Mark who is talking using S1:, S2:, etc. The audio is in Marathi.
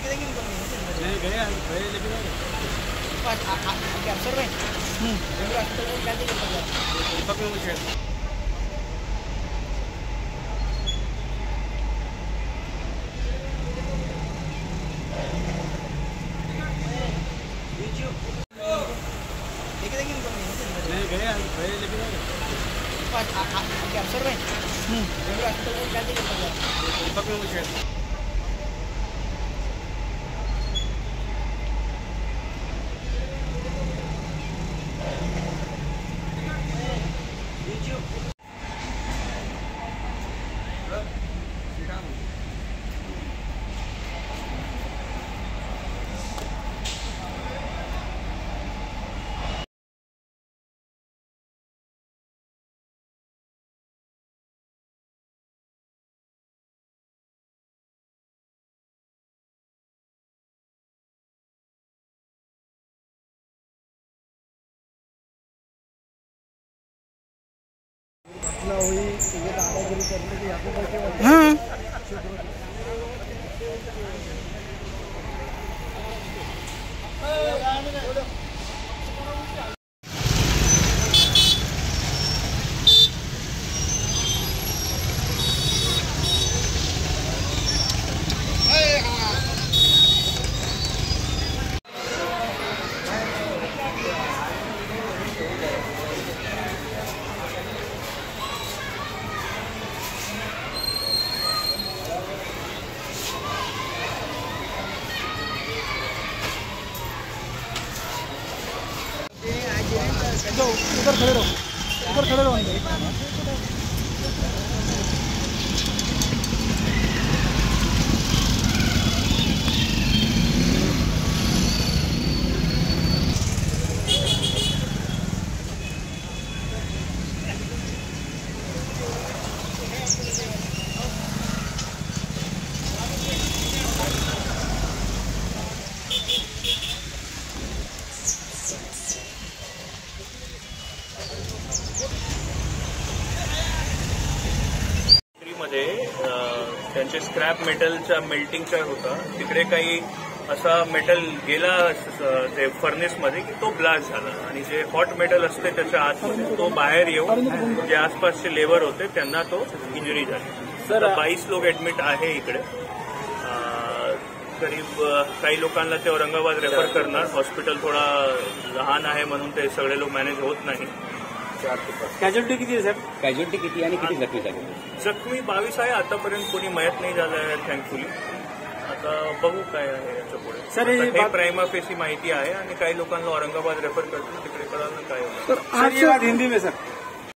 S1: नहीं गए लेकिन
S2: अफसर में
S1: नहीं गए लेकिन
S2: अफसर में
S3: हाँ उधर खड़े रहो
S4: त्यांचे स्क्रॅप मेटलचा मेल्टिंगचा होता तिकडे काही असा मेटल गेला ते फर्नेसमध्ये की तो ब्लास्ट झाला आणि जे हॉट मेटल असते त्याच्या आतमध्ये तो बाहेर येऊन जे आसपासचे लेबर होते त्यांना तो इंजुरी झाली. सर 22 लोक ऍडमिट आहे इकडे. करीब काही लोकांना ते औरंगाबाद रेफर करणार. हॉस्पिटल थोडा लहान आहे म्हणून ते सगळे लोक मॅनेज होत नाही.
S1: कॅज्युअलिटी किती आहे सर?
S5: कॅज्युअलिटी किती आणि किती जखमी झाले?
S4: जखमी 22 आहे. आतापर्यंत कोणी मयत नाही झालं आहे थँकफुली. आता बघू काय आहे याच्या पुढे.
S1: सर
S4: हे प्राइमा फेसी माहिती आहे आणि काही लोकांना औरंगाबाद रेफर करतील तिकडे कळालं काय होतं.
S1: सर आज हिंदी में सर